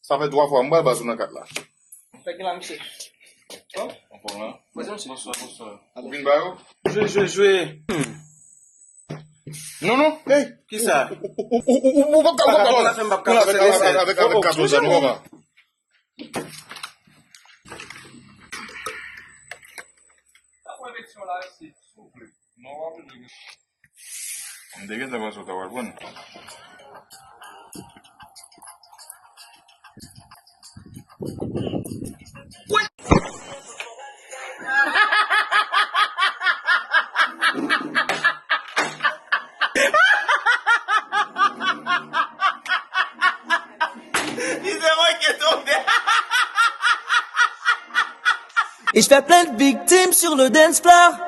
Ça fait 3 fois, moi, je suis dans 4 là. Fait que là, monsieur. Bon? Bonsoir. Jouer. Non, non, hey. Qui ça? On va avec 14 ans, on va. Dégage d'abord sur ta wallbone. Et je fais plein de victimes sur le dance floor.